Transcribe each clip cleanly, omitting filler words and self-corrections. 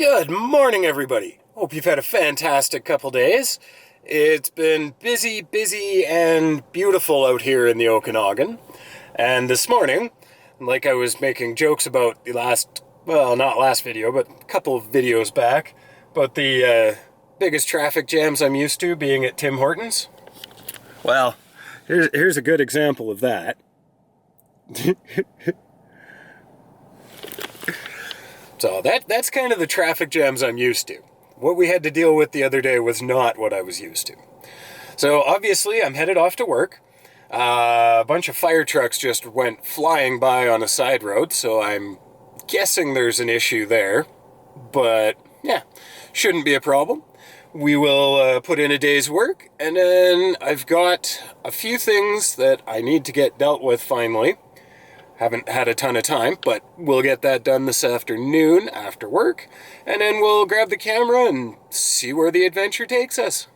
Good morning, everybody. Hope you've had a fantastic couple days. It's been busy, and beautiful out here in the Okanagan. And this morning, like I was making jokes about the not last video, but a couple of videos back, about the biggest traffic jams I'm used to being at Tim Hortons. Well, here's a good example of that. So that's kind of the traffic jams I'm used to. What we had to deal with the other day was not what I was used to. So obviously I'm headed off to work. A bunch of fire trucks just went flying by on a side road, so I'm guessing there's an issue there. But yeah, shouldn't be a problem. We will put in a day's work, and then I've got a few things that I need to get dealt with finally. Haven't had a ton of time, but we'll get that done this afternoon after work, and then we'll grab the camera and see where the adventure takes us.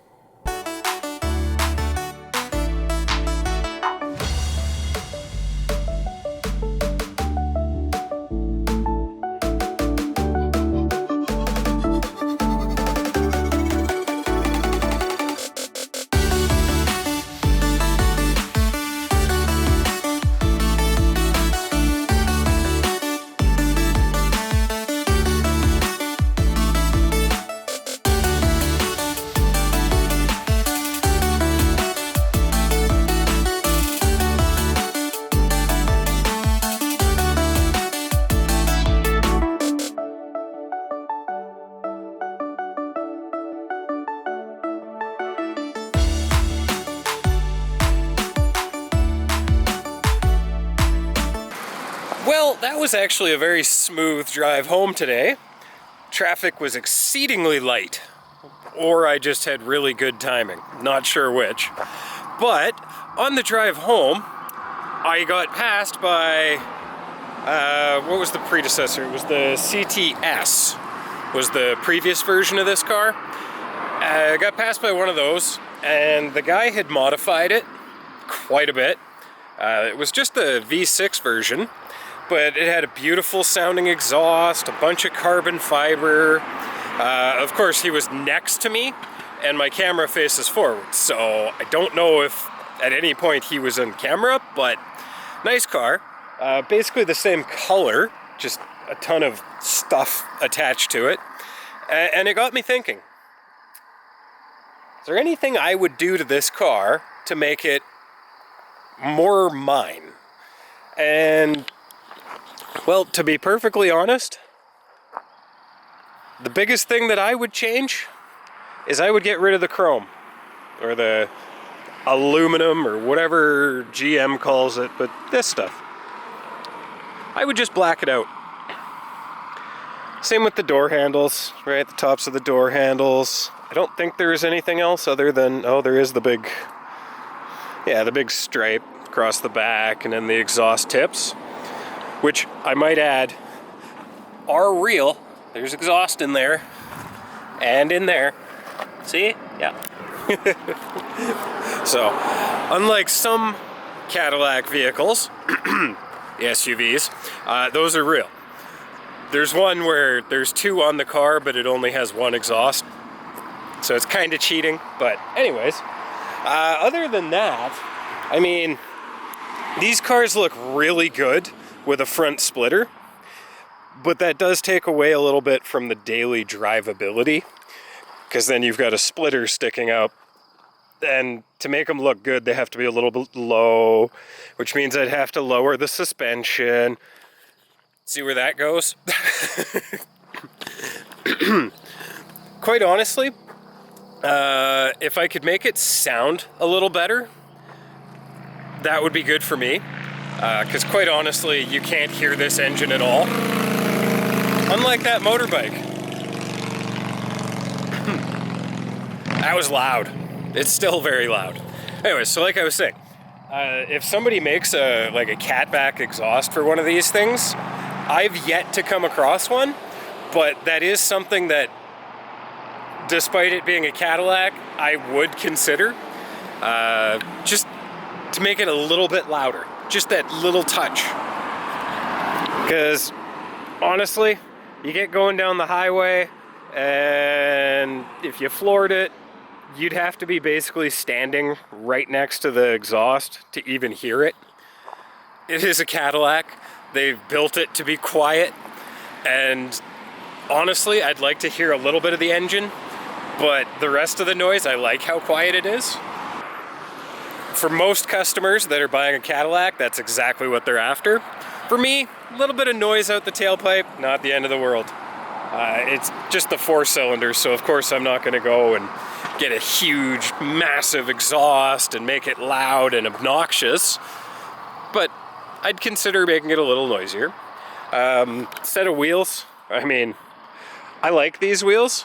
Well, that was actually a very smooth drive home today. Traffic was exceedingly light, or I just had really good timing. Not sure which. But on the drive home, I got passed by, what was the predecessor? It was the CTS, was the previous version of this car. I got passed by one of those, and the guy had modified it quite a bit. It was just the V6 version. But it had a beautiful sounding exhaust, a bunch of carbon fiber. Of course, he was next to me, and my camera faces forward, so I don't know if at any point he was on camera, but nice car. Basically the same color, just a ton of stuff attached to it. And it got me thinking, is there anything I would do to this car to make it more mine? And well, to be perfectly honest, the biggest thing that I would change is I would get rid of the chrome, or the aluminum, or whatever GM calls it, but this stuff. I would just black it out. Same with the door handles, right? The tops of the door handles. I don't think there is anything else other than, oh, there is the big stripe across the back, and then the exhaust tips, which I might add are real. There's exhaust in there and in there. See? Yeah. So, unlike some Cadillac vehicles, the SUVs, those are real. There's one where there's two on the car, but it only has one exhaust. So it's kind of cheating. But anyways, other than that, I mean, these cars look really good with a front splitter, but that does take away a little bit from the daily drivability, because then you've got a splitter sticking out, and to make them look good they have to be a little bit low, which means I'd have to lower the suspension. See where that goes? Quite honestly, if I could make it sound a little better, that would be good for me. Because quite honestly, you can't hear this engine at all. Unlike that motorbike. That was loud. It's still very loud. Anyways, so like I was saying, if somebody makes a catback exhaust for one of these things, I've yet to come across one, but that is something that, despite it being a Cadillac, I would consider. Just to make it a little bit louder. Just that little touch. Because honestly, you get going down the highway, and if you floored it, you'd have to be basically standing right next to the exhaust to even hear it. It is a Cadillac. They've built it to be quiet, and honestly, I'd like to hear a little bit of the engine, but the rest of the noise, I like how quiet it is. For most customers that are buying a Cadillac, that's exactly what they're after. For me, a little bit of noise out the tailpipe, not the end of the world. It's just the 4 cylinders, so of course I'm not gonna go and get a huge, massive exhaust and make it loud and obnoxious, but I'd consider making it a little noisier. Set of wheels, I mean, I like these wheels.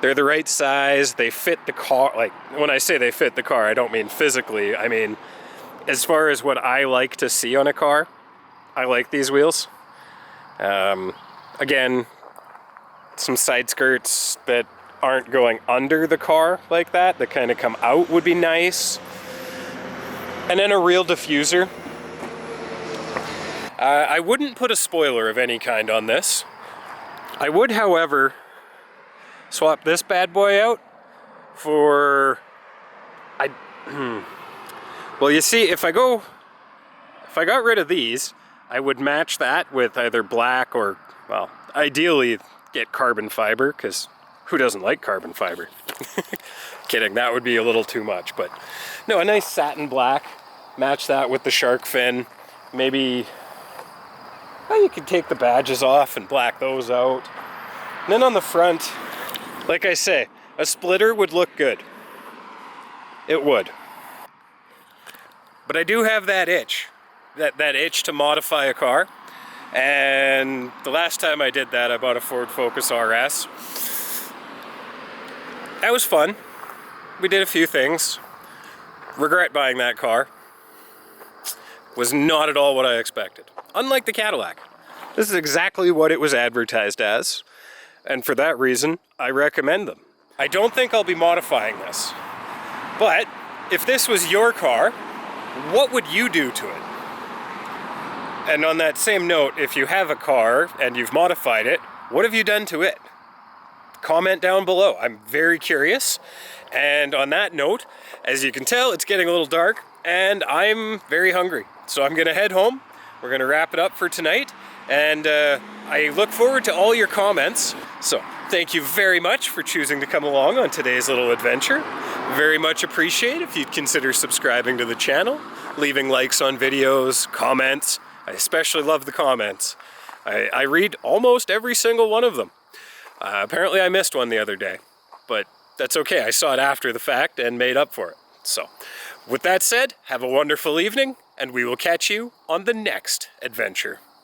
They're the right size, they fit the car. Like, when I say they fit the car, I don't mean physically, I mean as far as what I like to see on a car, I like these wheels. Again, some side skirts that aren't going under the car like that kind of come out would be nice. And then a real diffuser. I wouldn't put a spoiler of any kind on this. I would, however, swap this bad boy out for... Well, you see, if I got rid of these, I would match that with either black or, well, ideally get carbon fiber, because who doesn't like carbon fiber? Kidding, that would be a little too much, but no, a nice satin black, match that with the shark fin, maybe, well, you could take the badges off and black those out. And then on the front, like I say, a splitter would look good. It would. But I do have that itch, that itch to modify a car. And the last time I did that, I bought a Ford Focus RS. That was fun. We did a few things. Regret buying that car. Was not at all what I expected. Unlike the Cadillac. This is exactly what it was advertised as. And for that reason, I recommend them. I don't think I'll be modifying this. But if this was your car, what would you do to it? And on that same note, if you have a car and you've modified it, what have you done to it? Comment down below. I'm very curious. And on that note, as you can tell, it's getting a little dark and I'm very hungry. So I'm gonna head home. We're gonna wrap it up for tonight. And I look forward to all your comments. So thank you very much for choosing to come along on today's little adventure. Very much appreciate if you'd consider subscribing to the channel, leaving likes on videos, comments. I especially love the comments. I read almost every single one of them. Apparently I missed one the other day, but that's okay. I saw it after the fact and made up for it. So with that said, have a wonderful evening and we will catch you on the next adventure.